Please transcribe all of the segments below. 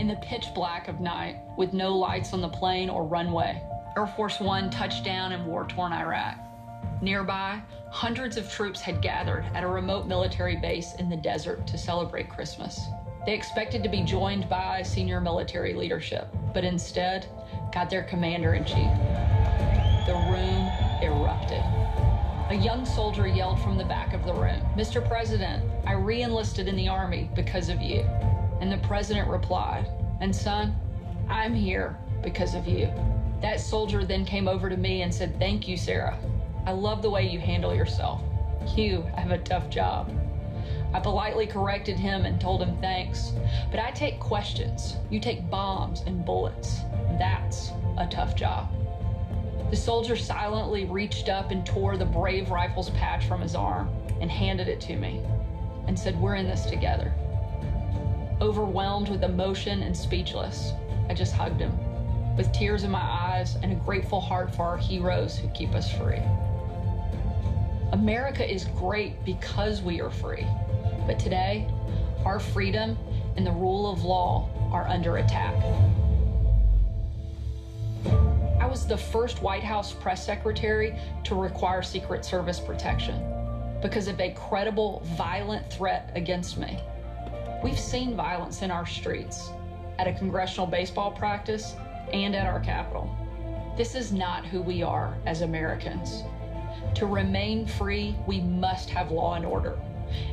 In the pitch black of night, with no lights on the plane or runway, Air Force One touched down in war-torn Iraq. Nearby, hundreds of troops had gathered at a remote military base in the desert to celebrate Christmas. They expected to be joined by senior military leadership, but instead got their commander-in-chief. The room erupted. A young soldier yelled from the back of the room, "Mr. President, I re-enlisted in the Army because of you." And the president replied, "And son, I'm here because of you." That soldier then came over to me and said, "Thank you, Sarah. I love the way you handle yourself. You have a tough job." I politely corrected him and told him thanks, but I take questions. You take bombs and bullets. That's a tough job. The soldier silently reached up and tore the Brave Rifles patch from his arm and handed it to me and said, "We're in this together." Overwhelmed with emotion and speechless, I just hugged him with tears in my eyes and a grateful heart for our heroes who keep us free. America is great because we are free, but today, our freedom and the rule of law are under attack. I was the first White House press secretary to require Secret Service protection because of a credible, violent threat against me. We've seen violence in our streets, at a congressional baseball practice, and at our Capitol. This is not who we are as Americans. To remain free, we must have law and order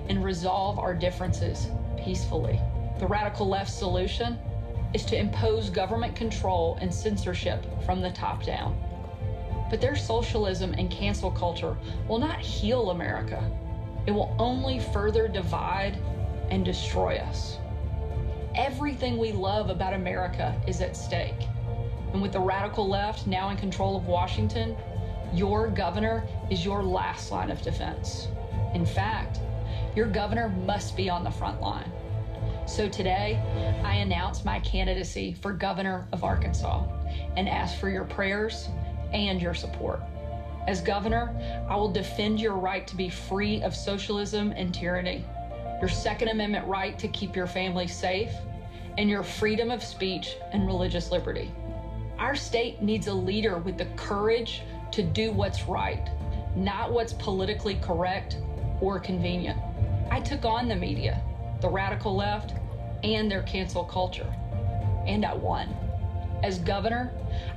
and resolve our differences peacefully. The radical left solution is to impose government control and censorship from the top down. But their socialism and cancel culture will not heal America. It will only further divide and destroy us. Everything we love about America is at stake. And with the radical left now in control of Washington, your governor is your last line of defense. In fact, your governor must be on the front line. So today, I announce my candidacy for governor of Arkansas and ask for your prayers and your support. As governor, I will defend your right to be free of socialism and tyranny, your Second Amendment right to keep your family safe, and your freedom of speech and religious liberty. Our state needs a leader with the courage to do what's right, not what's politically correct or convenient. I took on the media, the radical left, and their cancel culture, and I won. As governor,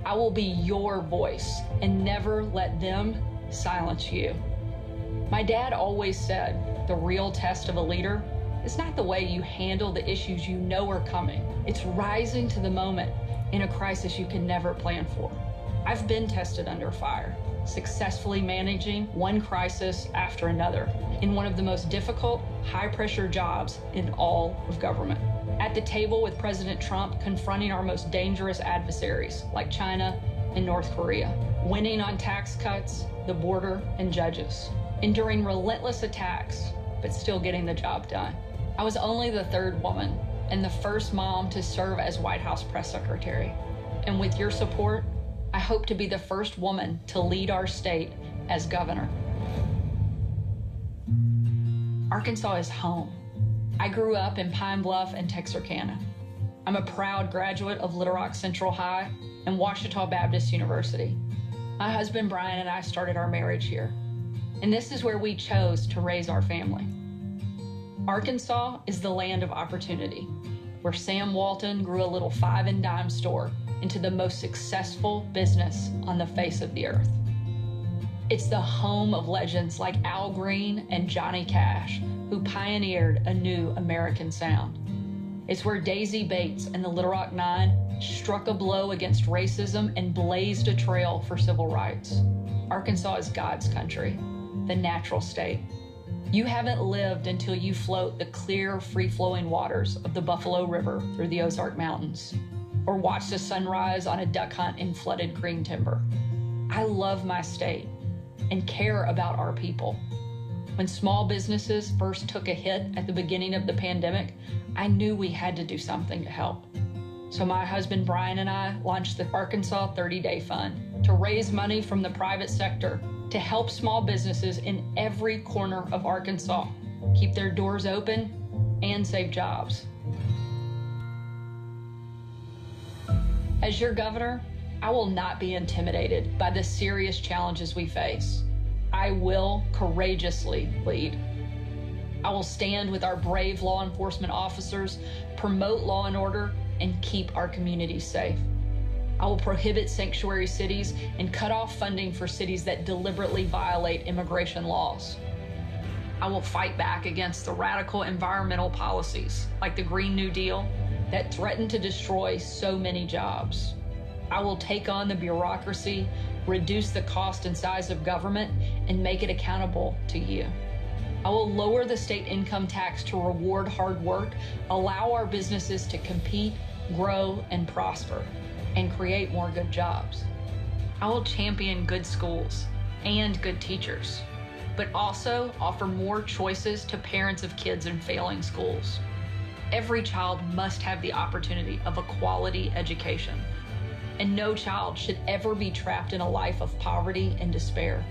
I will be your voice and never let them silence you. My dad always said, the real test of a leader is not the way you handle the issues you know are coming. It's rising to the moment in a crisis you can never plan for. I've been tested under fire, successfully managing one crisis after another in one of the most difficult, high-pressure jobs in all of government. At the table with President Trump confronting our most dangerous adversaries like China and North Korea, winning on tax cuts, the border, and judges, enduring relentless attacks, but still getting the job done. I was only the third woman and the first mom to serve as White House press secretary. And with your support, I hope to be the first woman to lead our state as governor. Arkansas is home. I grew up in Pine Bluff and Texarkana. I'm a proud graduate of Little Rock Central High and Ouachita Baptist University. My husband Brian and I started our marriage here, and this is where we chose to raise our family. Arkansas is the land of opportunity, where Sam Walton grew a little 5 and dime store into the most successful business on the face of the earth. It's the home of legends like Al Green and Johnny Cash, who pioneered a new American sound. It's where Daisy Bates and the Little Rock Nine struck a blow against racism and blazed a trail for civil rights. Arkansas is God's country, the natural state. You haven't lived until you float the clear, free-flowing waters of the Buffalo River through the Ozark Mountains, or watch the sunrise on a duck hunt in flooded green timber. I love my state and care about our people. When small businesses first took a hit at the beginning of the pandemic, I knew we had to do something to help. So my husband Brian and I launched the Arkansas 30-Day Fund to raise money from the private sector to help small businesses in every corner of Arkansas keep their doors open and save jobs. As your governor, I will not be intimidated by the serious challenges we face. I will courageously lead. I will stand with our brave law enforcement officers, promote law and order, and keep our communities safe. I will prohibit sanctuary cities and cut off funding for cities that deliberately violate immigration laws. I will fight back against the radical environmental policies, like the Green New Deal, that threaten to destroy so many jobs. I will take on the bureaucracy, reduce the cost and size of government, and make it accountable to you. I will lower the state income tax to reward hard work, allow our businesses to compete, grow, and prosper, and create more good jobs. I will champion good schools and good teachers, but also offer more choices to parents of kids in failing schools. Every child must have the opportunity of a quality education, and no child should ever be trapped in a life of poverty and despair.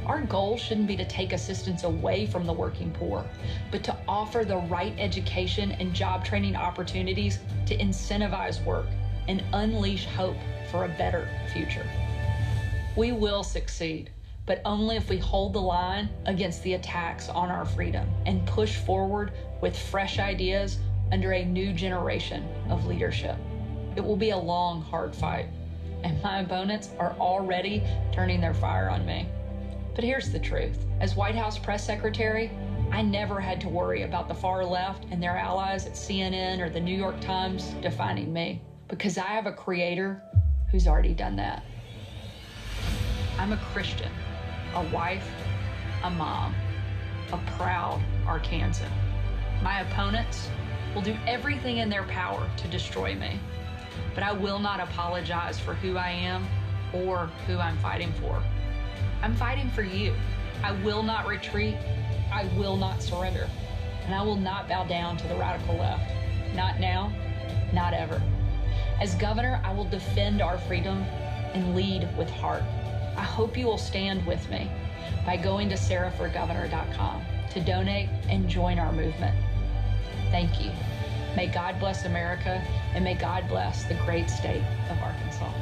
Our goal shouldn't be to take assistance away from the working poor, but to offer the right education and job training opportunities to incentivize work and unleash hope for a better future. We will succeed, but only if we hold the line against the attacks on our freedom and push forward with fresh ideas under a new generation of leadership. It will be a long, hard fight, and my opponents are already turning their fire on me. But here's the truth. As White House press secretary, I never had to worry about the far left and their allies at CNN or the New York Times defining me, because I have a creator who's already done that. I'm a Christian, a wife, a mom, a proud Arkansan. My opponents will do everything in their power to destroy me, but I will not apologize for who I am or who I'm fighting for. I'm fighting for you. I will not retreat. I will not surrender. And I will not bow down to the radical left. Not now, not ever. As governor, I will defend our freedom and lead with heart. I hope you will stand with me by going to sarahforgovernor.com to donate and join our movement. Thank you. May God bless America, and may God bless the great state of Arkansas.